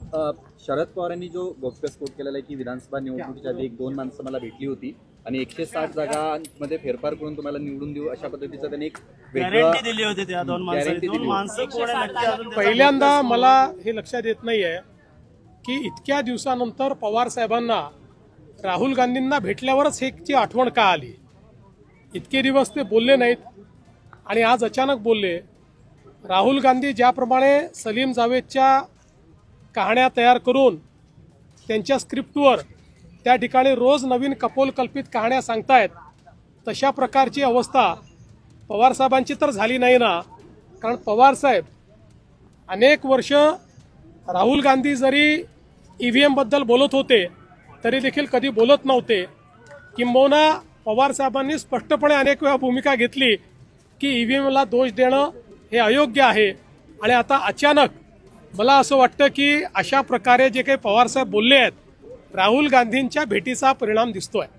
शरद पवारांनी जो गौप्यस्फोट केलेला आहे की विधानसभा निवडणुकीच्या आधी 1-2 माणसं मला भेटली होती आणि 160 जागांमध्ये फेरफार करून तुम्हाला निवडून देऊ अशा पद्धतीचं त्यांनी एक गॅरंटी दिली होती त्या दोन माणसं कोण आहे नक्की अजून पहिल्यांदा मला हे लक्षात येत नाहीये की इतक्या दिवसानंतर पवार साहेबांना राहुल गांधींना भेटल्यावरच ची आठवण का आली। इतके दिवस ते बोलले नाहीत आणि आज अचानक बोलले। राहुल गांधी ज्याप्रमाणे सलीम जावेदच्या कहाण्या तयार करून त्यांच्या स्क्रिप्टवर त्या ठिकाणी रोज नवीन कपोलकल्पित कहाण्या सांगतायत, तशा प्रकारची अवस्था पवारसाहेबांची तर झाली नाही ना। कारण पवारसाहेब अनेक वर्ष राहुल गांधी जरी EVM बद्दल बोलत होते तरी देखील कधी बोलत नव्हते। किंबहुना पवारसाहेबांनी स्पष्टपणे अनेक वेळा भूमिका घेतली की EVM ला दोष देणं हे अयोग्य आहे। आणि आता अचानक मला असं वाटतं की अशा प्रकारे जे काही पवारसाहेब बोलले आहेत राहुल गांधींच्या भेटीचा परिणाम दिसतोय।